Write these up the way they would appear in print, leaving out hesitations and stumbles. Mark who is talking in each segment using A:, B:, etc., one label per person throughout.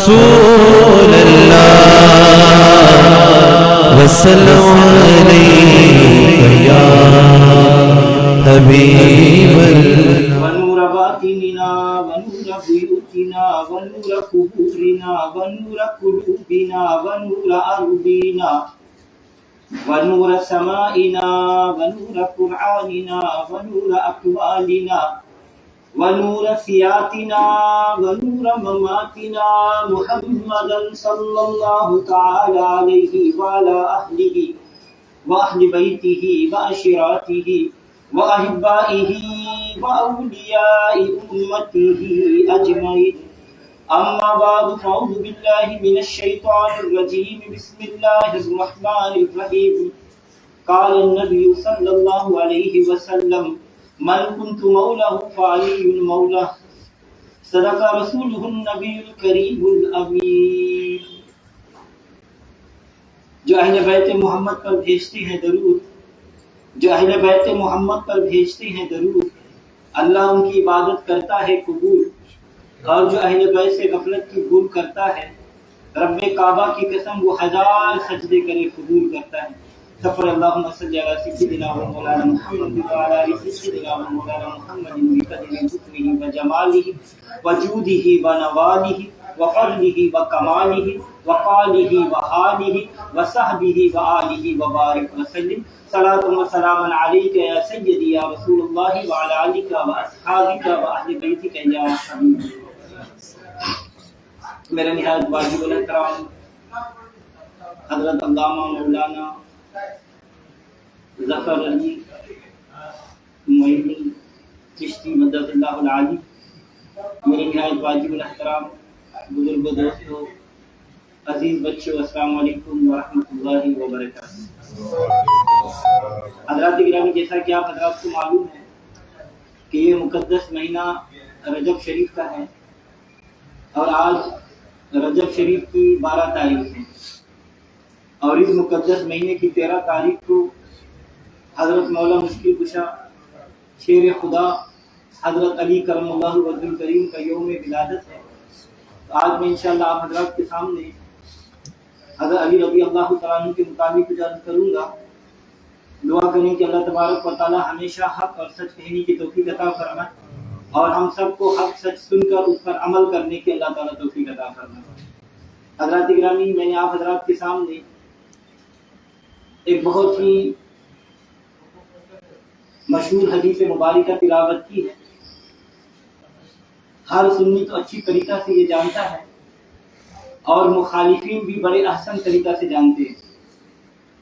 A: رسول اللہ وسلم علیک یا حبیب اللہ
B: ونور باطننا ونور بیوتنا ونور قبورنا ونور قلوبنا ونور ارضنا ونور سمائنا ونور قرآننا ونور اقوالنا ونور سیاتنا ونور مماتنا محمدا صلی اللہ تعالی علیہ وعلی اہلہ واہل بیتہ وعشیرتہ وأحبائه وأولياء أمته أجمعين أما بعد فأعوذ بالله من الشيطان الرجيم بسم الله الرحمن الرحيم قال النبي صلى الله عليه وسلم من كنت مولاه فعلي مولاه صدق رسوله النبي الكريم الأمين. جو اہل بیت محمد پر بھیجتے ہیں درود، جو اہل بیت محمد پر بھیجتے ہیں درود، اللہ ان کی عبادت کرتا ہے قبول، اور جو اہل بیت سے غفلت کی بھول کرتا ہے رب کعبہ کی قسم وہ 1000 سجدے کرے قبول کرتا ہے. سفر اللہم صلی علی سیدنا و مولانا محمد وعلی آل سیدنا و مولانا محمد بقدر حکمہ و جمالہ و جودہ و نوالہ و فضلہ و کمالہ و قالہ و حالہ و صحبہ و آلہ و بارک وسلم. صلاۃ و سلام علیک یا سیدی یا رسول اللہ وعلی آلک و اصحابک و اہل بیتک یا حبیب. میرے نہایت واجب الاحترام حضرت علامہ مولانا ظفر علی معینی چشتی مدد اللہ العالی، میرے نہایت واجب الاحترام بزرگ دوستو، عزیز بچوں، السلام علیکم ورحمۃ اللہ وبرکاتہ. حضرات گرامی، جیسا کہ آپ حضرات کو معلوم ہے کہ یہ مقدس مہینہ رجب شریف کا ہے، اور آج رجب شریف کی 12 تاریخ ہے، اور اس مقدس مہینے کی 13 تاریخ کو حضرت مولا مشکل کشا شیر خدا حضرت علی کرم اللہ وجہ الکریم کا یوم ولادت ہے. آج میں انشاءاللہ آپ حضرات کے سامنے حضرت علی رضی اللہ تعالیٰ عنہ کے مطابق بیان کروں گا. دعا کریں کہ اللہ تبارک و تعالیٰ ہمیشہ حق اور سچ کہنے کی توفیق عطا فرمائے، اور ہم سب کو حق سچ سن کر اس پر عمل کرنے کی اللہ تعالیٰ توفیق عطا فرمائے. حضرات گرامی، میں نے آپ حضرات کے سامنے ایک بہت ہی مشہور حدیث مبارکہ تلاوت کی ہے. ہر سنی تو اچھی طریقہ سے یہ جانتا ہے، اور مخالفین بھی بڑے احسن طریقہ سے جانتے ہیں،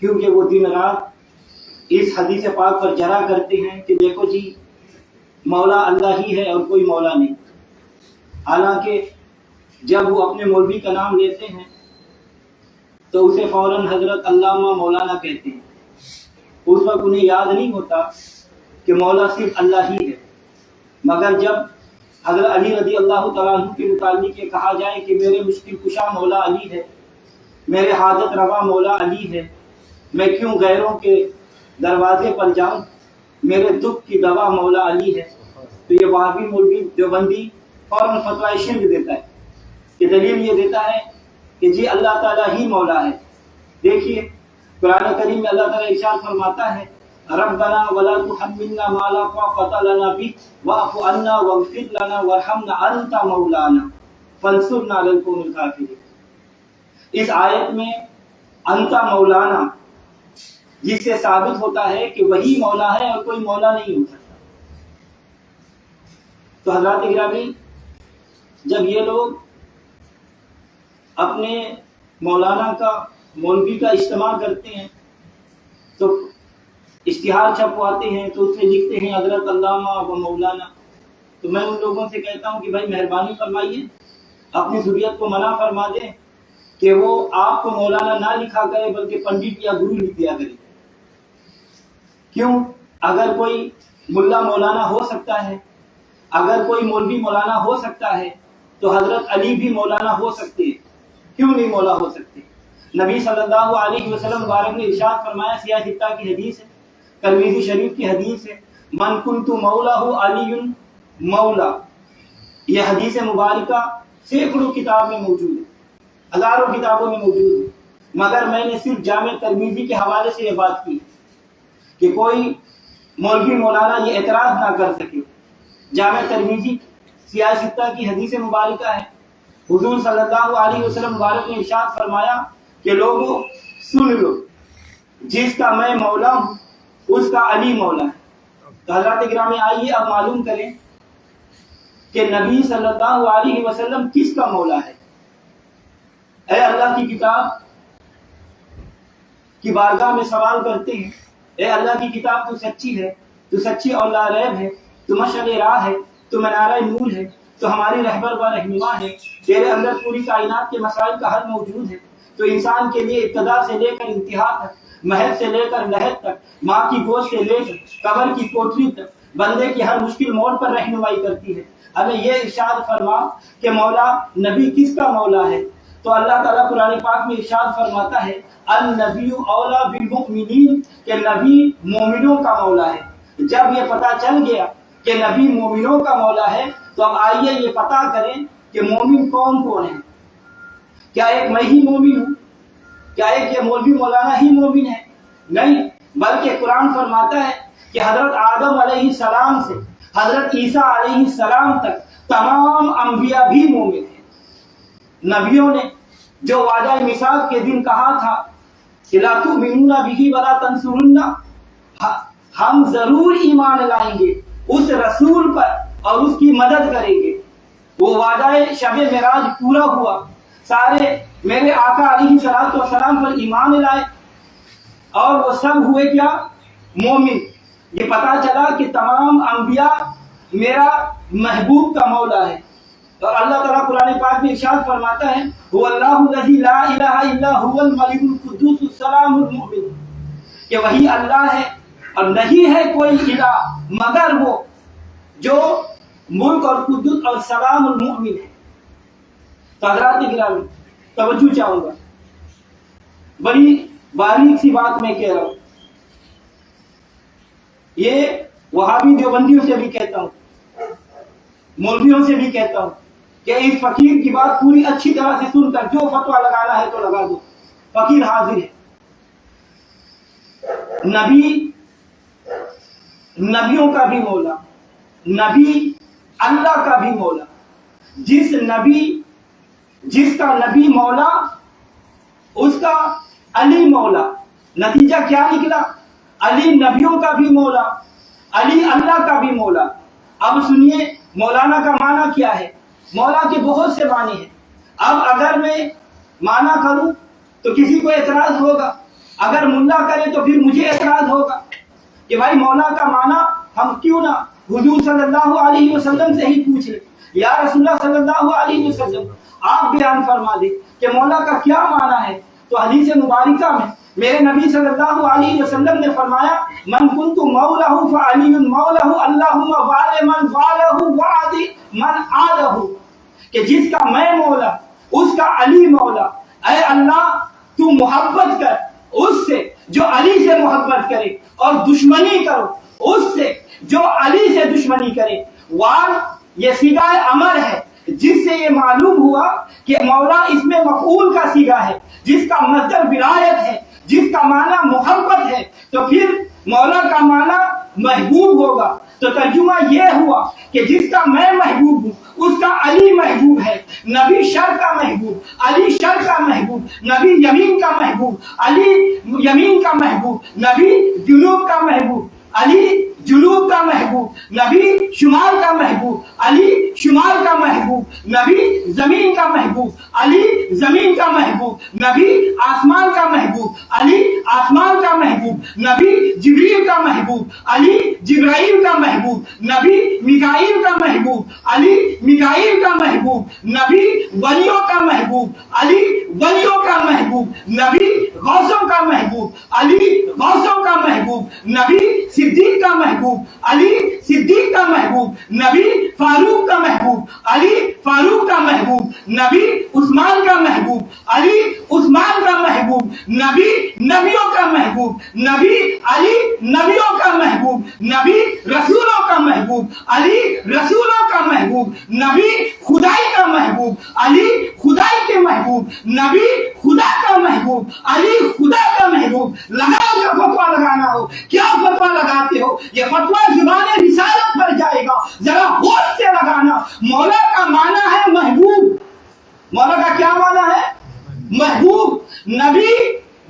B: کیونکہ وہ دن رات اس حدیث پاک پر جرا کرتے ہیں کہ دیکھو جی، مولا اللہ ہی ہے اور کوئی مولا نہیں. حالانکہ جب وہ اپنے مولوی کا نام لیتے ہیں تو اسے فوراً حضرت علامہ مولانا کہتے ہیں. اس وقت انہیں یاد نہیں ہوتا کہ مولا صرف اللہ ہی ہے. مگر جب حضرت علی رضی اللہ تعالیٰ عنہ کے متعلق یہ کہا جائے کہ میرے مشکل کشا مولا علی ہے، میرے حاجت روا مولا علی ہے، میں کیوں غیروں کے دروازے پر جاؤں، میرے دکھ کی دوا مولا علی ہے، تو یہ وہابی مولوی دیوبندی فوراً فتویٰ شرک دیتا ہے کہ دلیل یہ دیتا ہے کہ جی اللہ تعالیٰ ہی مولا ہے. دیکھیے قرآن کریم میں اللہ تعالیٰ ارشاد فرماتا ہے ربنا ولا تحملنا ما لا طاقة لنا به واعف عنا واغفر لنا وارحمنا انت مولانا فانصرنا على القوم الكافرين. اس آیت میں انت مولانا جس سے ثابت ہوتا ہے کہ وہی مولا ہے اور کوئی مولا نہیں ہو سکتا. تو حضرات گرامی، جب یہ لوگ اپنے مولانا کا مولوی کا اجتماع کرتے ہیں تو اشتہار چھپواتے ہیں، تو اس میں لکھتے ہیں حضرت علامہ و مولانا. تو میں ان لوگوں سے کہتا ہوں کہ بھائی مہربانی فرمائیے اپنی ذریت کو منع فرما دیں کہ وہ آپ کو مولانا نہ لکھا کرے بلکہ پنڈت یا گرو لکھ دیا کرے. کیوں؟ اگر کوئی ملا مولانا ہو سکتا ہے، اگر کوئی مولوی مولانا ہو سکتا ہے تو حضرت علی بھی مولانا ہو سکتے ہیں، کیوں نہیں مولا ہو سکتے؟ نبی صلی اللہ علیہ وسلم مبارک نے ارشاد فرمایا، سیاہ ستہ کی حدیث ہے، ترمذی شریف کی حدیث ہے، من کنت مولا علی مولا. یہ حدیث مبارکہ سینکڑوں کتاب میں موجود ہے. ہزاروں کتابوں میں موجود ہے، مگر میں نے صرف جامع ترمذی کے حوالے سے یہ بات کی کہ کوئی مولوی مولانا یہ اعتراض نہ کر سکے۔ جامع ترمذی سیاستہ کی حدیث مبارکہ ہے، حضور صلی اللہ علیہ وسلم مبارک نے ارشاد فرمایا کہ لوگوں سن لو، جس کا میں مولا ہوں اس کا علی مولا ہے۔ تو حضرات گرامی آئیے اب معلوم کریں کہ نبی صلی اللہ علیہ وسلم کس کا مولا ہے۔ اے اللہ کی کتاب کی بارگاہ میں سوال کرتے ہیں، اے اللہ کی کتاب تو سچی ہے، تو سچی اور لا ریب ہے، تو مشعل راہ ہے، تو منارہ نور ہے، تو ہماری رہبر و رہنما ہے، تیرے اندر پوری کائنات کے مسائل کا حل موجود ہے، تو انسان کے لیے ابتدا سے لے کر انتہا تک، محض سے لے کر لحد تک، ماں کی گود سے لے کر قبر کی کوٹری تک بندے کی ہر مشکل موڑ پر رہنمائی کرتی ہے۔ ہمیں یہ ارشاد فرما کہ مولا نبی کس کا مولا ہے، تو اللہ تعالیٰ قرآن پاک میں ارشاد فرماتا ہے النبی اولا بالمؤمنین، کہ نبی مومنوں کا مولا ہے۔ جب یہ پتہ چل گیا کہ نبی مومنوں کا مولا ہے تو اب آئیے یہ پتہ کریں کہ مومن کون کون ہے۔ کیا ایک میں ہی مومن ہوں؟ کیا ایک یہ مولوی مولانا ہی مومن ہے؟ نہیں، بلکہ قرآن فرماتا ہے کہ حضرت آدم علیہ السلام سے حضرت عیسیٰ علیہ السلام تک تمام انبیاء بھی مومن ہیں۔ نبیوں نے جو وعدہ میثاق کے دن کہا تھا کہ لا تؤمنون بہ ولا تنصرون، ہم ضرور ایمان لائیں گے اس رسول پر اور اس کی مدد کریں گے، وہ وعدہ شب معراج پورا ہوا، سارے میرے آقا علیہ السلام پر ایمان لائے اور وہ سب ہوئے کیا؟ مومن۔ یہ پتا چلا کہ تمام انبیاء میرا محبوب کا مولا ہے۔ اور اللہ تعالیٰ قرآن پاک میں ارشاد فرماتا ہے هو اللہ الذی لا الہ الا هو الملک القدوس السلام المؤمن، کہ وہی اللہ ہے اور نہیں ہے کوئی الہ مگر وہ جو ملک اور قدوس اور سلام المؤمن ہے۔ تو حضرات گرامی توجہ چاہوں گا، بڑی باریک سی بات میں کہہ رہا ہوں، یہ وہابی دیوبندیوں سے بھی کہتا ہوں، مولویوں سے بھی کہتا ہوں کہ اس فقیر کی بات پوری اچھی طرح سے سن کر جو فتویٰ لگانا ہے تو لگا دو، فقیر حاضر ہے۔ نبی نبیوں کا بھی مولا، نبی اللہ کا بھی مولا، جس کا نبی مولا اس کا علی مولا۔ نتیجہ کیا نکلا؟ علی نبیوں کا بھی مولا، علی اللہ کا بھی مولا۔ اب سنیے مولانا کا معنی کیا ہے۔ مولا کے بہت سے معنی ہیں۔ اب اگر میں معنی کروں تو کسی کو اعتراض ہوگا، اگر ملا کرے تو پھر مجھے اعتراض ہوگا کہ بھائی مولا کا معنی ہم کیوں نہ حضور صلی اللہ علیہ وسلم سے ہی پوچھ لیں۔ یا رسول اللہ صلی اللہ علیہ وسلم آپ بیان فرما دیں کہ مولا کا کیا معنی ہے۔ تو حدیث مبارکہ میں میرے نبی صلی اللہ علیہ وسلم نے فرمایا من کنت مولہ فعلی مولہ اللہم وعلی من والہ وعدی من عادہ، کہ جس کا میں مولا اس کا علی مولا۔ اے اللہ تو محبت کر اس سے جو علی سے محبت کرے اور دشمنی کرو اس سے جو علی سے دشمنی کرے۔ وال یہ صیغہ امر ہے، جس سے یہ معلوم ہوا کہ مولا اس میں مفعول کا صیغہ ہے، جس کا مصدر ولایت ہے، جس کا معنی محبت ہے، تو پھر مولا کا معنی محبوب ہوگا۔ تو ترجمہ یہ ہوا کہ جس کا میں محبوب ہوں اس کا علی محبوب ہے۔ نبی شر کا محبوب، علی شر کا محبوب، نبی یمین کا محبوب، علی یمین کا محبوب، نبی جنوب کا محبوب، علی جنوب کا محبوب، نبی شمال کا محبوب، علی شمال کا محبوب، نبی زمین کا محبوب، علی زمین کا محبوب، نبی آسمان کا محبوب، علی آسمان کا محبوب، نبی جبریل کا محبوب، علی جبرائیل کا محبوب، نبی میکائیل کا محبوب، علی میکائیل کا محبوب، نبی ولیوں کا محبوب، علی ولیوں کا محبوب، نبی غوثوں کا محبوب، علی غوثوں کا محبوب، نبی صدیق کا محبوب، علی صدیق کا محبوب، نبی فاروق کا محبوب، علی فاروق کا محبوب، نبی عثمان کا محبوب، علی عثمان کا محبوب، نبی نبیوں کا محبوب، نبی علی نبیوں کا محبوب، نبی رسولوں کا محبوب، علی رسولوں کا محبوب۔ محبوب, نبی خدائی کا محبوب, علی خدائی کے محبوب, نبی خدا کا محبوب, علی خدا کا محبوب. لگاؤ جو فتوا لگانا ہو. کیا فتوا لگاتے ہو؟ یہ فتوا زبان رسالت پر جائے گا, ذرا ہوش سے لگانا. مولا کا معنی ہے محبوب. مولا کا کیا معنی ہے؟ محبوب. نبی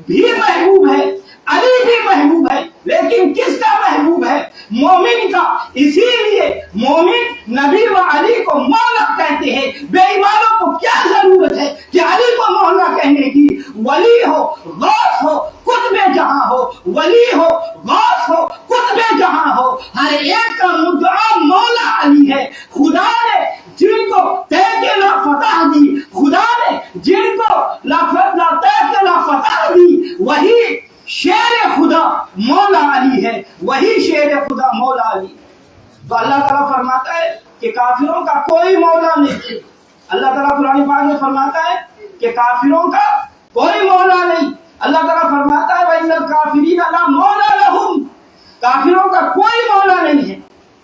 B: بھی محبوب ہے, علی بھی محبوب ہے, لیکن کس کا محبوب ہے؟ مومن کا. اسی لیے مومن نبی و علی کو مولا کہتے ہیں. بے ایمانوں کو کیا ضرورت ہے کہ علی کو مولا کہنے کی؟ ولی ہو, غوث ہو, قطب جہاں ہو, ولی ہو, غوث ہو, قطب جہاں ہو, ہر ایک کا مدعا مولا علی ہے. خدا نے جن کو طے کے لا فتح دی, خدا نے جن کو لا طے کے لا فتح دی, وہی شیر خدا مولا علی ہے. وہی شیر خدا مولا علی. تو اللہ تعالیٰ فرماتا ہے کہ کافروں کا کوئی مولا نہیں. اللہ تعالیٰ قرآن پاک میں فرماتا ہے کہ کافروں کا کوئی مولا نہیں. اللہ تعالیٰ فرماتا ہے وَإِنَّ الْكَافِرِينَ لَا مَوْلَىٰ لَهُمْ, کافروں کا کوئی مولا نہیں ہے.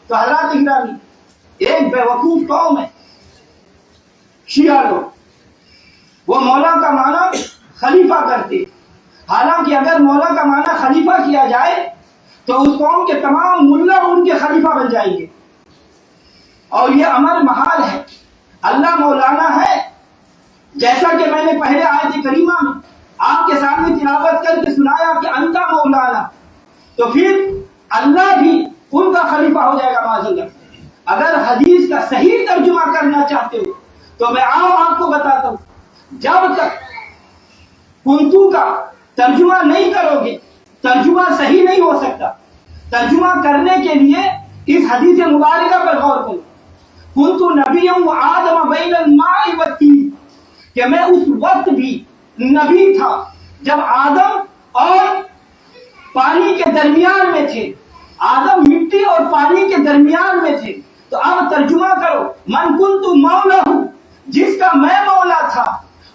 B: تو حضرات اکرامی, ایک بیوقوف قوم ہے شیعہ لوگ, وہ مولا کا معنی خلیفہ کرتے. حالانکہ اگر مولا کا معنی خلیفہ کیا جائے تو اس قوم کے تمام ملا ان کے خلیفہ بن جائیں گے, اور یہ امر محال ہے. اللہ مولانا ہے, جیسا کہ میں نے پہلے آیت کریمہ میں آپ کے سامنے تلاوت کر کے سنایا کہ انت مولانا, تو پھر اللہ بھی ان کا خلیفہ ہو جائے گا معاذ اللہ. اگر حدیث کا صحیح ترجمہ کرنا چاہتے ہو تو میں آپ کو بتاتا ہوں, جب تک کنتو کا ترجمہ نہیں کرو گے ترجمہ صحیح نہیں ہو سکتا. ترجمہ کرنے کے لیے اس حدیث مبارکہ پر غور کرو. کنتو نبی و آدم بین الماء والطین, کہ میں اس وقت بھی نبی تھا جب آدم اور پانی کے درمیان میں تھے. آدم مٹی اور پانی کے درمیان میں تھے. تو اب ترجمہ کرو, من کنتو مولا ہوں, جس کا میں مولا تھا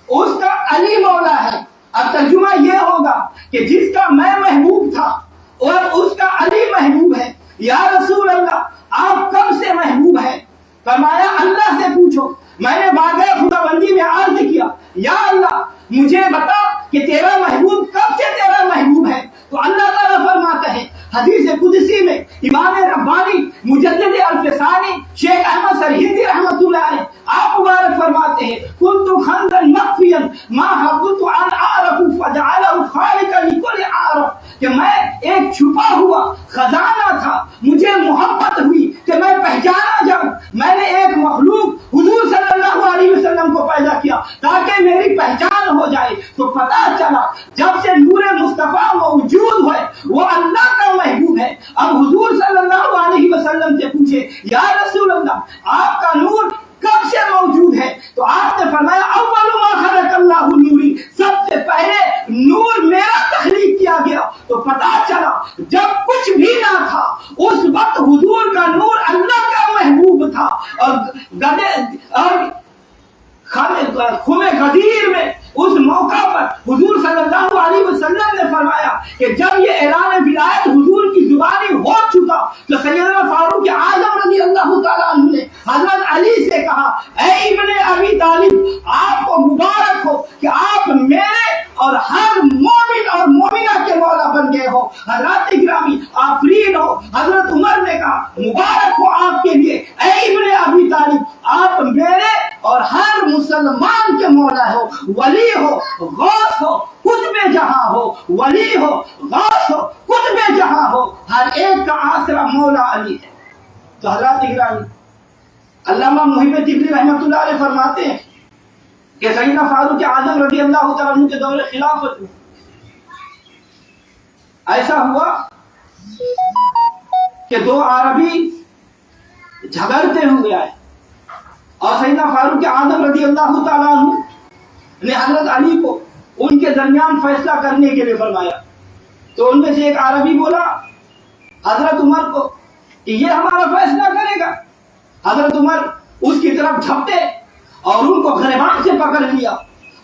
B: اس کا علی مولا ہے. اب ترجمہ یہ ہوگا کہ جس کا میں محبوب تھا اور اس کا علی محبوب ہے. یا رسول اللہ, آپ کب سے محبوب ہیں؟ فرمایا اللہ سے پوچھو. میں نے باغ خدا بندی میں عرض کیا, یا اللہ مجھے بتا کہ تیرا محبوب کب سے تیرا محبوب ہے. تو اللہ تعالیٰ فرماتا ہے حدیث قدسی میں, امام ربانی مجدد الفسانی شیخ احمد سرہندی رحمۃ اللہ علیہ آپ مبارک فرماتے ہیں, کنت خندا مخفیا ما حبت ان اعرف فجعله خالقا لكل عارف, کہ میں ایک چھپا ہوا خزانہ تھا, مجھے محبت ہوئی کہ میں پہچانا جاؤں. میں نے ایک مخلوق حضور صلی اللہ علیہ وسلم کو پیدا کیا تاکہ میری پہچان ہو جائے. تو پتہ چلا جب سے نور مصطفیٰ موجود ہے وہ اللہ کا محبوب ہے. اب حضور صلی اللہ علیہ وسلم سے پوچھے, یا رسول اللہ آپ کا نور کب سے موجود ہے؟ تو آپ نے فرمایا اول ما خلق اللہ نوری, سب سے پہلے نور میرا تخلیق کیا گیا. تو پتہ چلا جب کچھ بھی نہ تھا اس وقت حضور کا نور اللہ کا محبوب تھا. اور خم غدیر میں اس موقع پر حضور صلی اللہ علیہ وسلم نے فرمایا کہ جب یہ اعلان ولایت حضور کی زبانی ہو چکا تو سیدنا فاروق اعظم رضی اللہ تعالیٰ عنہ نے حضرت علی سے کہا, اے ابن ابی طالب, آپ کو مبارک ہو کہ آپ میرے اور ہر مومن اور مومنہ کے مولا بن گئے ہو. حضرات اکرامی آفرین ہو. حضرت عمر نے کہا مبارک ہو آپ کے لیے, اے ابن ابی طالب, آپ میرے اور ہر مسلمان کے مولا ہو. ولی ہو, غوث ہو, قطب جہاں ہو, ولی ہو, غوث ہو, قطب جہاں ہو, ہر ایک کا آسرا مولا علی ہے. تو حضرات اکرامی علامہ محب طبری رحمۃ اللہ علیہ فرماتے ہیں کہ سیدنا فاروق اعظم رضی اللہ تعالیٰ عنہ کے دور خلافت میں ایسا ہوا کہ دو عربی جھگڑتے ہوئے آئے اور سیدنا فاروق اعظم رضی اللہ تعالیٰ عنہ نے حضرت علی کو ان کے درمیان فیصلہ کرنے کے لیے فرمایا. تو ان میں سے ایک عربی بولا حضرت عمر کو کہ یہ ہمارا فیصلہ کرے گا. حضرت عمر اس کی طرف جھپٹے اور ان کو گریبان سے پکڑ لیا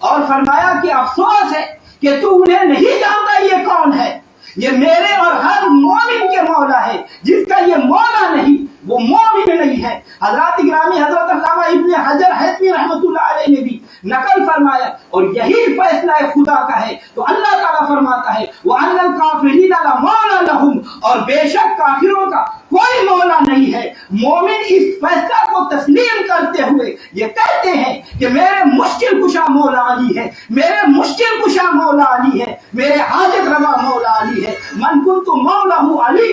B: اور فرمایا کہ افسوس ہے کہ تو انہیں نہیں جانتا یہ کون ہے. یہ میرے اور ہر مومن کے مولا ہے. جس کا یہ مولا نہیں وہ مومن نہیں ہے۔ حضرات گرامی، حضرت علامہ ابن حجر حیثمی رحمۃ اللہ علیہ نے بھی نقل فرمایا، اور یہی فیصلہ خدا کا ہے۔ تو اللہ تعالیٰ فرماتا ہے وَأَنَّ الْكَافِرِينَ لَا مَوْلَىٰ لَهُمْ، اور بے شک کافروں کا کوئی مولا نہیں ہے۔ مومن اس فیصلہ کو تسلیم کرتے ہوئے یہ کہتے ہیں کہ میرے مشکل کشا مولا علی ہے، میرے مشکل کشا مولا علی ہے، میرے حاجت روا مولا علی ہے۔ من کنت مولہ علی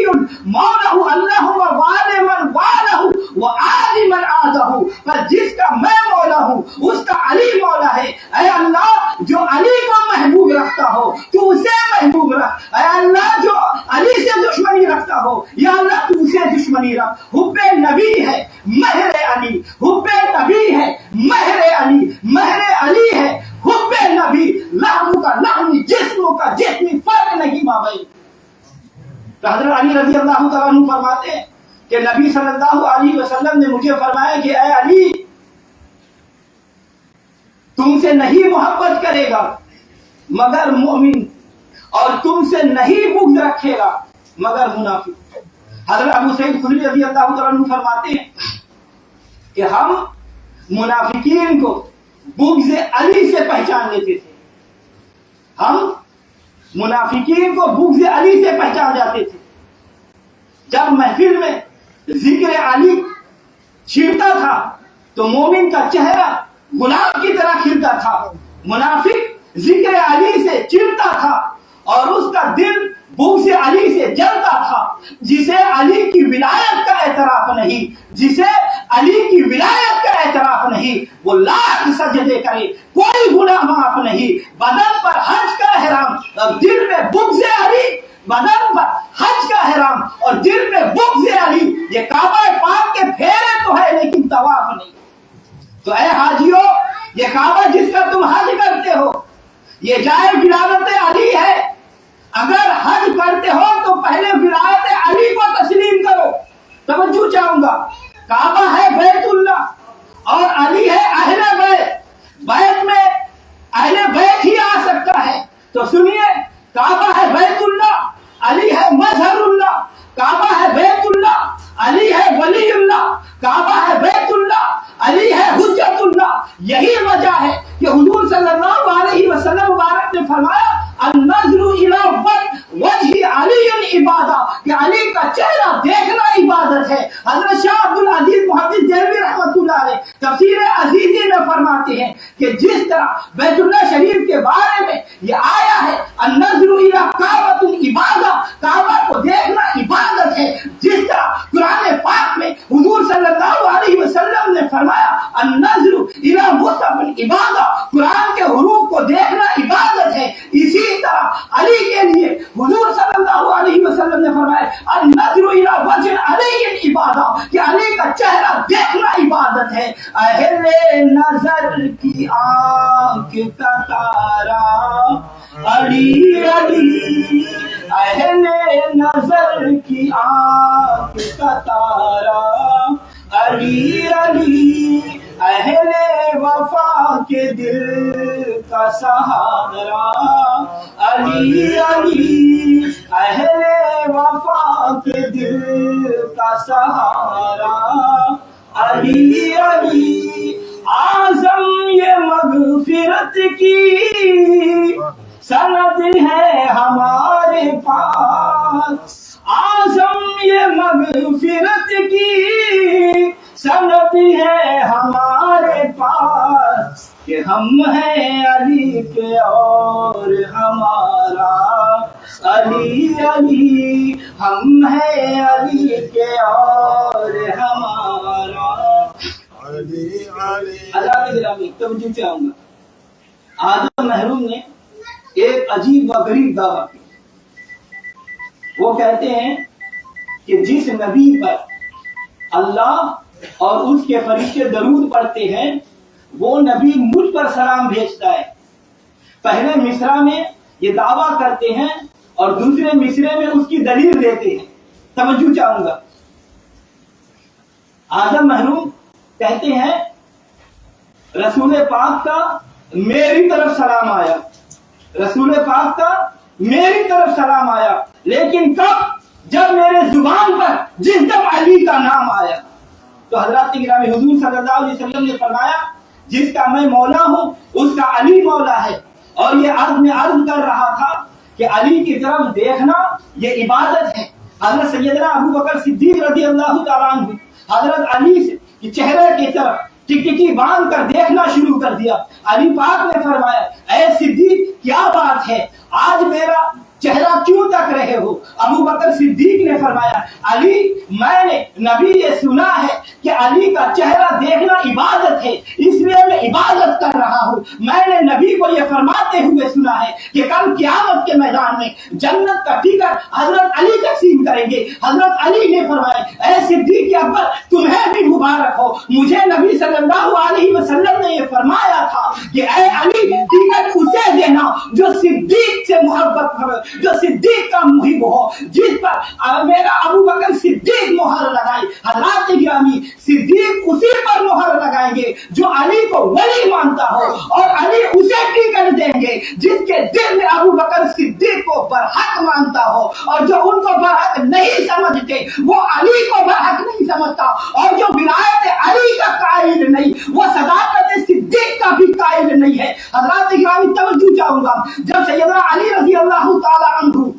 B: مولہ اللہ ووال من والہ وآل من آلہ، پر جس کا میں مولا ہوں اس کا علی مولا ہے۔ اے اللہ جو علی کو محبوب رکھتا ہو تو اسے محبوب رکھ، اے اللہ جو علی سے دشمنی رکھتا ہو یا اللہ تو اسے دشمنی رکھ۔ حب نبی ہے مہر علی، حب نبی ہے مہر علی، مہر علی ہے حب نبی، لحم کا لحمی جسم کا جسمی فرق نہیں مابین۔ تو حضرت علی رضی اللہ تعالیٰ عنہ فرماتے ہیں کہ نبی صلی اللہ علیہ وسلم نے مجھے فرمایا کہ اے علی تم سے نہیں محبت کرے گا مگر مومن، اور تم سے نہیں بغض رکھے گا مگر منافق۔ حضرت ابو سعید خدری رضی اللہ تعالیٰ عنہ فرماتے ہیں کہ ہم منافقین کو بغض علی سے پہچان لیتے تھے، ہم منافقین کو بغض علی سے پہچان جاتے تھے۔ جب محفل میں ذکر علی چھڑتا تھا تو مومن کا چہرہ گلاب کی طرح کھلتا تھا، منافق ذکر علی سے چڑھتا تھا اور اس کا دل بغض علی سے جلتا تھا۔ جسے علی کی ولایت کا اعتراف نہیں، جسے علی کی ولایت کا اعتراف نہیں، وہ لاکھ سجدے کرے کوئی گناہ معاف نہیں۔ بدن پر حج کا احرام اور دل میں بغض علی، بدن پر حج کا احرام اور دل میں بغض علی، یہ کعبہ پاک کے پھیرے تو ہے لیکن طواف نہیں۔ تو اے حاجیو، یہ کعبہ جس کا تم حج کرتے ہو یہ جائے ولایت علی ہے۔ اگر حج کرتے ہو تو پہلے ولایت علی کو تسلیم کرو۔ توجہ چاہوں گا، کعبہ ہے بیت اللہ اور علی ہے اہل بیت، بیت میں اہل بیت ہی آ سکتا ہے۔ تو سنیے، کعبہ ہے بیت اللہ، علی ہے مظہر اللہ، کعبہ ہے بیت اللہ، علی ہے ولی اللہ، کعبہ ہے بیت اللہ، علی ہے حجت اللہ۔ یہی وجہ ہے کہ حضور صلی اللہ علیہ وسلم مبارک نے فرمایا النظر الی وجہ علی عبادہ، کہ علی کا چہرہ دیکھنا عبادت ہے۔ حضرت شاہ عبد العزیز محدث دہلوی رحمۃ اللہ علیہ تفسیر عزیزی میں فرماتے ہیں کہ جس طرح بیت اللہ شریف کے بارے میں یہ آیا ہے النظر الی کعبۃ عبادہ، کعبہ کو دیکھنا عبادت ہے، جس طرح قرآن پاک میں حضور صلی اللہ علیہ وسلم نے فرمایا النظر الی مصحف عبادہ، قرآن کے حروف کو دیکھنا عبادت ہے، اسی طرح علی کے لیے حضور صلی اللہ علیہ وسلم نے فرمایا النظر الی وجہ علی عبادہ، کہ علی کا چہرہ دیکھنا عبادت ہے۔ اہل نظر کی آنکھ کا تارا علی علی، اہل نظر کی آنکھ کا تارا علی علی، اہل وفا کے دل کا سہارا علی علی، اہل وفا کے دل کا سہارا علی علی۔ اعظم یہ مغفرت کی سند ہے ہمارے پاس، اعظم یہ مغفرت کی سند ہے ہمارے پاس، کہ ہم ہیں علی کے اور ہمارا علی علی، ہم ہیں علی کے اور ہمارا علی علی۔ اللہ کے گرامی توجہ چاہوں گا، اعظم محروم نے ایک عجیب و غریب دعویٰ کی۔ وہ کہتے ہیں کہ جس نبی پر اللہ اور اس کے فرشتے درود پڑھتے ہیں وہ نبی مجھ پر سلام بھیجتا ہے۔ پہلے مصرع میں یہ دعویٰ کرتے ہیں اور دوسرے مصرے میں اس کی دلیل دیتے ہیں۔ توجہ چاہوں گا، اعظم محروم کہتے ہیں رسول پاک کا میری طرف سلام آیا، رسول پاک کا میری طرف سلام آیا، لیکن کب؟ جب میرے زبان پر جس دم علی کا نام آیا تو حضرات گرامی حضور صلی اللہ علیہ وسلم نے فرمایا جس کا میں مولا ہوں اس کا علی مولا ہے. اور یہ عرض میں عرض کر رہا تھا کہ علی کی طرف دیکھنا یہ عبادت ہے. حضرت سیدنا ابو بکر صدیق رضی اللہ تعالیٰ عنہ حضرت علی کے چہرے کی طرف ٹکٹکی باندھ کر دیکھنا شروع کر دیا. علی پاک نے فرمایا اے صدیق کیا بات ہے, آج میرا چہرہ کیوں تک رہے ہو؟ ابو بکر صدیق نے فرمایا علی میں نے نبی یہ سنا ہے کہ علی کا چہرہ دیکھنا عبادت ہے, اس لیے میں عبادت کر رہا ہوں. میں نے نبی کو یہ فرماتے ہوئے سنا ہے کہ کل قیامت کے میدان میں جنت کا ٹکٹ حضرت علی تقسیم کریں گے. حضرت علی نے فرمایا اے صدیق اکبر تمہیں بھی مبارک ہو, مجھے نبی صلی اللہ علیہ وسلم نے یہ فرمایا تھا کہ اے علی ٹکٹ اسے دینا جو صدیق سے محبت کرے, جو صدیق کا محب ہو, جس پر میرا ابو بکر صدیق مہر لگائی. حضرات گرامی صدیق اسی پر مہر لگائیں گے جو علی کو ولی مانتا ہو, اور علی اسے ٹکٹ دیں گے جس کے دل میں ابو بکر صدیق کو برحق مانتا ہو, اور جو ان کو برحق نہیں سمجھتے وہ علی کو برحق نہیں سمجھتا, اور جو ولایت علی کا قائل نہیں وہ صداقت صدیق کا بھی قائل نہیں ہے. حضرات گرامی توجہ چاہوں گا, جب سیدنا علی رضی اللہ تعالی عنہ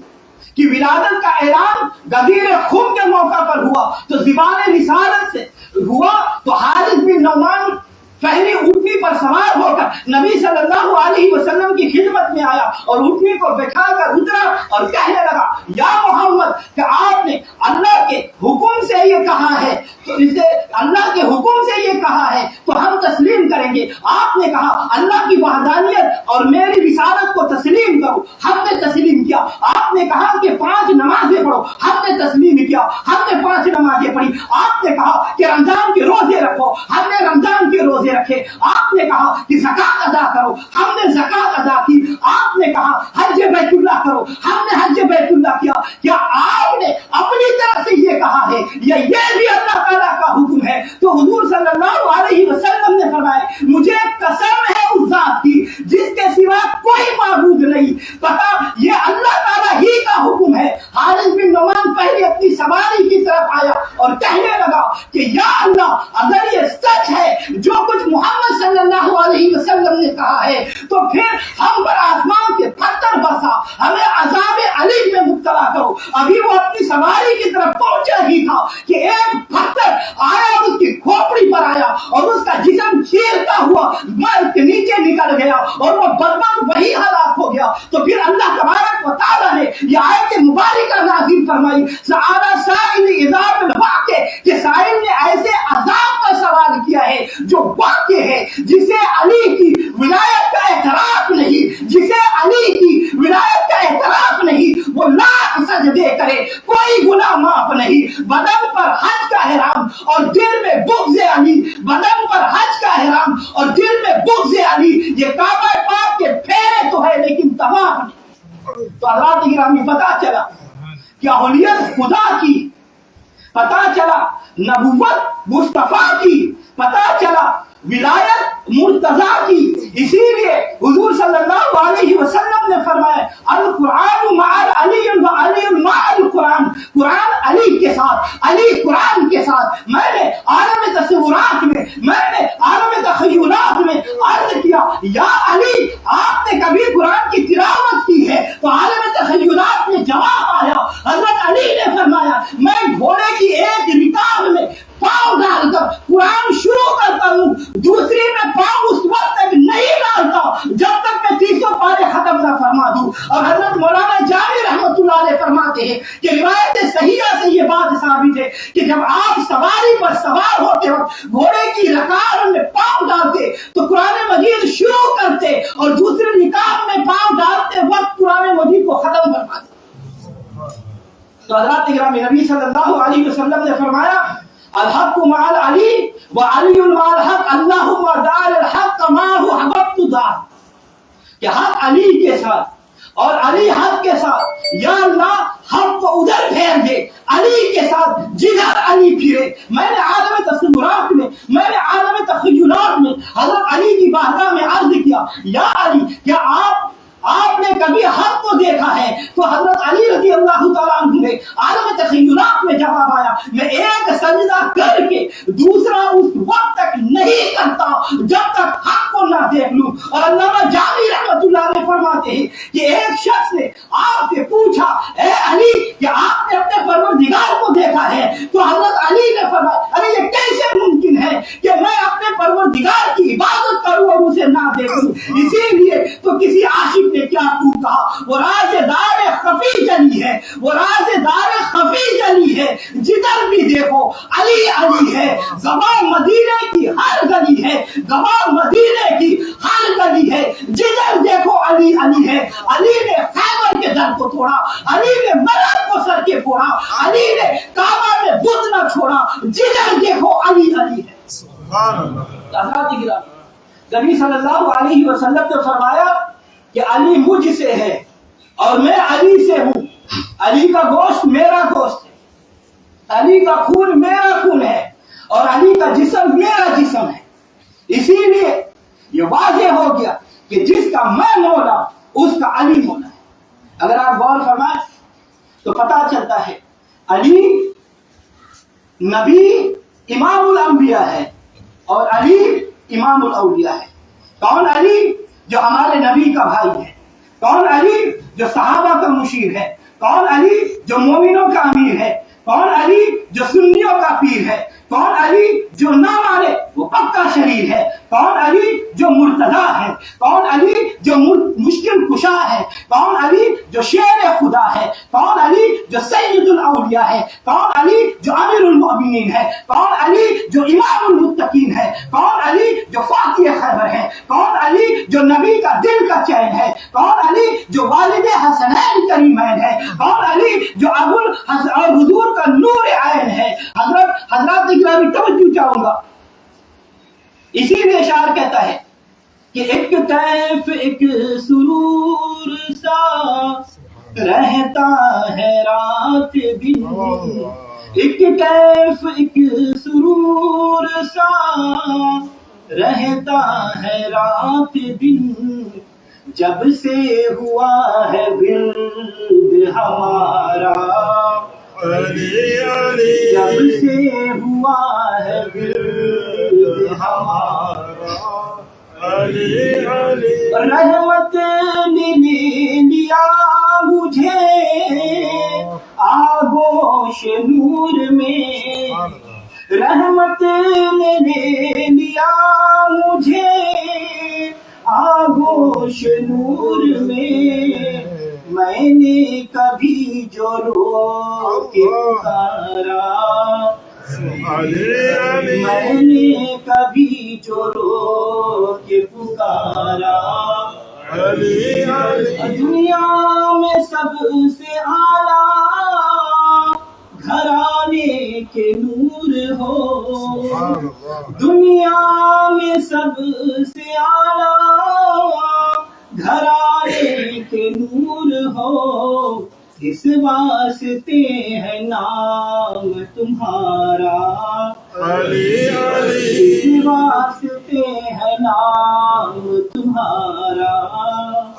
B: کی ولادت کا اعلان غدیر خم کے موقع پر ہوا تو زبان رسالت سے ہوا تو حارث بن نعمان فہری اونٹنی پر سوار ہو کر نبی صلی اللہ علیہ وسلم کی خدمت میں آیا اور اونٹنی کو بٹھا کر اترا اور کہنے لگا یا محمد کہ آپ نے اللہ کے حکم سے یہ کہا ہے تو اسے اللہ کے حکم سے یہ کہا ہے تو ہم تسلیم کریں گے. آپ نے کہا اللہ کی وحدانیت اور میری رسالت کو تسلیم کرو, ہم نے تسلیم کیا. آپ نے کہا کہ 5 نمازیں پڑھو, ہم نے تسلیم کیا, ہم نے 5 نمازیں پڑھی. آپ نے کہا کہ رمضان کے روزے رکھو, ہم نے رمضان کے روزے رکھے. آپ نے کہا کہ زکات ادا کرو, ہم نے زکات ادا کی. آپ نے کہا حج بیت اللہ کرو, ہم نے حج بیت اللہ کیا. کیا آپ نے اپنی طرف سے یہ کہا ہے یا یہ بھی اللہ تعالیٰ کا حکم ہے؟ تو حضور صلی اللہ علیہ وسلم نے فرمایا مجھے قسم ہے اس ذات کی جس کے سوا کوئی معبود نہیں, پتا یہ اللہ تعالیٰ ہی کا حکم ہے. حارث بن نعمان پہلے اپنی سواری کی طرف آیا اور کہنے لگا کہ یا اللہ اگر یہ سچ ہے جو کچھ محمد صلی اللہ علیہ وسلم نے کہا ہے تو پھر ہم پر آسمان سے پتھر برسا, ہمیں عذاب علی میں مبتلا کرو. ابھی وہ اپنی سواری کی طرف پہنچا ہی تھا کہ ایک پتھر آیا اور اس کی کھوپڑی پر آیا اور اس کا جسم چیرتا ہوا مرد کے نیچے نکل گیا اور وہ برباد وہی ہلاک ہو گیا. تو پھر اللہ تبارک و تعالیٰ نے یہ آیت مبارکہ نازل فرمائی سعادہ سائل عذاب الواقع, کہ سائل نے ایسے عذاب کا سوال کیا ہے جو واقع ہے, جسے علی کی ولایت کا اعتراف نہیں, جسے علی کی ولایت کا اعتراف نہیں, وہ لاکھ سجدے کرے کوئی گناہ معاف نہیں. بدن پر حج کا احرام اور دل میں بغض علی, بدن پر حج کا احرام اور دل میں بغض علی, یہ کعبہ پاک کے پھیرے تو ہے لیکن طواف نہیں. تو حضرات گرامی پتا چلا کہ اہلیت خدا کی, پتا چلا نبوت مصطفیٰ کی, پتا چلا ولایت مرتضیٰ کی. اسی لیے حضور صلی اللہ علیہ وسلم نے فرمایا القرآن مع علی و علی مع القرآن, قرآن علی کے ساتھ, علی قرآن کے ساتھ. میں نے عالم تصورات میں, میں نے عالم تخیلات میں عرض کیا یا علی آپ نے کبھی قرآن کی تلاوت کی ہے؟ تو عالم تخیلات میں جواب آیا, حضرت علی نے فرمایا میں گھوڑے کی ایک رکاب میں پاؤں ڈال کر قرآن شروع کرتا ہوں, دوسری میں پاؤں اس وقت تک نہیں ڈالتا جب تک میں 300 پارے ختم نہ فرما دوں. اور حضرت مولانا جامی رحمۃ اللہ علیہ فرماتے ہیں کہ روایت صحیحہ سے یہ بات ثابت ہے کہ جب آپ سواری پر سوار ہوتے وقت گھوڑے کی رکاب میں پاؤں ڈالتے تو قرآن مجید شروع کرتے اور دوسری رکاب میں پاؤں ڈالتے وقت قرآن مجید کو ختم فرماتے. تو حضرات گرامی نبی صلی اللہ علیہ وسلم نے فرمایا الحق مع علی و علی مع الحق اللہم دار الحق ما هو حببت دار, کہ حق علی کے ساتھ اور علی حق کے ساتھ, یا اللہ حق کو ادھر پھیر دے علی کے ساتھ جدھر علی پھرے. میں نے عالم تصورات میں, میں نے عالم تخیلات میں حضرت علی کی بارگاہ میں عرض کیا یا علی کیا آپ آپ نے کبھی حق کو دیکھا ہے؟ تو حضرت علی رضی اللہ تعالیٰ عنہ نے عالم تخیلات میں جواب آیا، میں ایک سجدہ کر کے دوسرا اس وقت تک نہیں کرتا جب تک حق کو نہ دیکھ لوں۔ اور علامہ جامی رحمۃ اللہ علیہ فرماتے ہیں کہ ایک شخص نے آپ سے پوچھا، اے علی کہ آپ نے اپنے پروردگار کو دیکھا ہے؟ تو حضرت علی نے فرمایا، ارے یہ کیسے ممکن ہے کہ میں اپنے پروردگار کی عبادت کروں اور اسے نہ دیکھوں؟ اسی لیے تو کسی عاشق نے کیا خوب کہا، وہ رازدار خفی جلی ہے، وہ رازدار خفی جلی ہے، جدھر بھی دیکھو علی علی ہے، گواہ مدینے کی ہر گلی ہے، گواہ مدینے کی ہر گلی ہے، جدھر دیکھو علی علی ہے۔ علی نے خیبر کے در کو توڑا، علی نے مرد کو سر کے پھوڑا، علی نے کعبہ میں بت نہ چھوڑا، جدھر دیکھو علی علی ہے۔ سبحان اللہ۔ نبی صلی اللہ علیہ وسلم نے فرمایا کہ علی مجھ سے ہے اور میں علی سے ہوں، علی کا گوشت میرا گوشت ہے، علی کا خون میرا خون ہے، اور علی کا جسم میرا جسم ہے۔ اسی لیے یہ واضح ہو گیا کہ جس کا میں مولا اس کا علی مولا ہے۔ اگر آپ غور فرمائیں تو پتہ چلتا ہے علی نبی امام الانبیاء ہے اور علی امام الاولیاء ہے۔ کون علی؟ جو ہمارے نبی کا بھائی ہے۔ کون علی؟ جو صحابہ کا مشیر ہے۔ کون علی؟ جو مومنوں کا امیر ہے۔ کون علی؟ جو سنیوں کا پیر ہے۔ کون علی؟ جو نہ مانے وہ پکا شریر ہے۔ کون علی؟ جو مرتضی ہے۔ کون علی؟ جو مشکل کشا ہے۔ کون علی؟ جو شیر خدا ہے۔ کون علی؟ جو سید الاولیاء ہے۔ کون علی؟ جو امیر المؤمنین ہے۔ کون علی؟ جو امام المتقین ہے۔ کون علی؟ جو فاتح خیبر ہے۔ کون علی؟ جو نبی کا دل کا چین ہے۔ کون علی؟ جو والد حسنین کریمین ہے۔ کون علی؟ جو ابو الحسن اور حضور کا نور عین ہے۔ حضرات گرامی توجہ چاہوں گا، اسی لیے شاعر کہتا ہے کہ ایک کیف ایک سرور سا رہتا ہے رات دن، ایک کیف ایک سرور سا رہتا ہے رات دن، جب سے ہوا ہے ورد ہمارا علی علی، جب سے ہوا ہے ورد ہمارا علی علی، رحمت نے لے لیا مجھے آغوش نور میں، رحمت نے لے لیا مجھے آغوش نور میں، میں نے کبھی جو رو کے پکارا، میں نے کبھی جو رو کے پکارا، دنیا میں سب سے اعلیٰ گھرانے کے نور ہو، دنیا میں سب سے اعلیٰ گھرانے کے نور ہو، اس واسطے ہے نام تمہارا علی علی، اس واسطے ہے نام تمہارا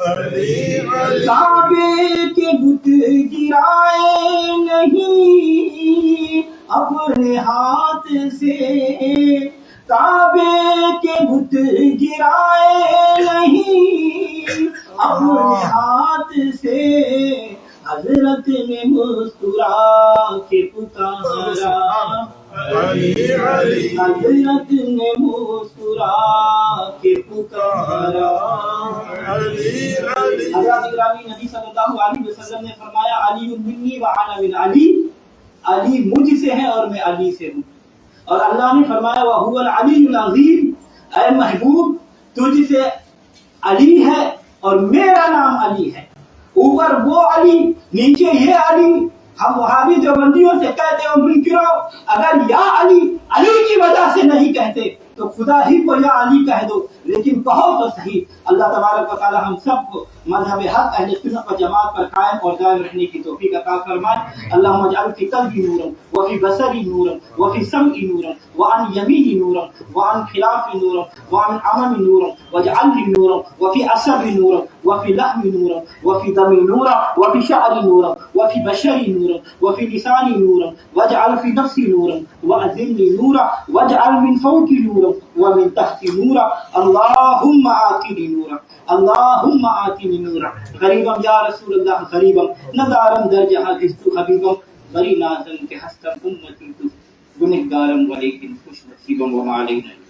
B: علی علی، کعبے کے بت گرائے نہیں اپنے ہاتھ سے، کعبے کے بت گرائے نہیں اپنے ہاتھ سے، حضرت نے مسکرا کے پکارا حضرت نے مسکرا کے پکارا۔ حضرت گرامی نبی صلی اللہ علیہ وسلم نے فرمایا علی منی وانا من علی، علی مجھ سے ہے اور میں علی سے ہوں۔ اور اللہ نے فرمایا وَهُوَ الْعَلِيُّ الْعَظِيمُ، اے محبوب تجھ سے علی ہے اور میرا نام علی ہے، اوپر وہ علی نیچے یہ علی۔ ہم وہابی دیوبندیوں سے کہتے ہیں منکرو، اگر یا علی علی کی وجہ سے نہیں کہتے تو خدا ہی کو یا علی کہہ دو، لیکن کہو تو صحیح۔ اللہ تبارک و تعالی ہم سب کو مذہب حق اہل سنت و جماعت پر قائم اور دائم رہنے کی توفیق عطا فرمائے۔ اللہم اجعل فی قلبی نورا وفی بصری نورا وفی سمعی نورا وعن یمینی نورا وعن خلافی نورا ومن عمم نورا واجعل لي نورا وفي عصبي نورا وفي لحمي نورا وفي دمي نورا وفي شعري نورا وفي بشري نورا وفي لساني نورا واجعل في نفسي نورا وأذلني نورا واجعل من فوقي نورا ومن تحتي نورا اللهم آتني نورا اللهم آتني نورا غریبا یا رسول اللہ غریبا ندارم در جہاں جستو حبیبا بری نازن کے ہستم امتی تو گنہگارم ولیکن خوش نصیبا وما علینا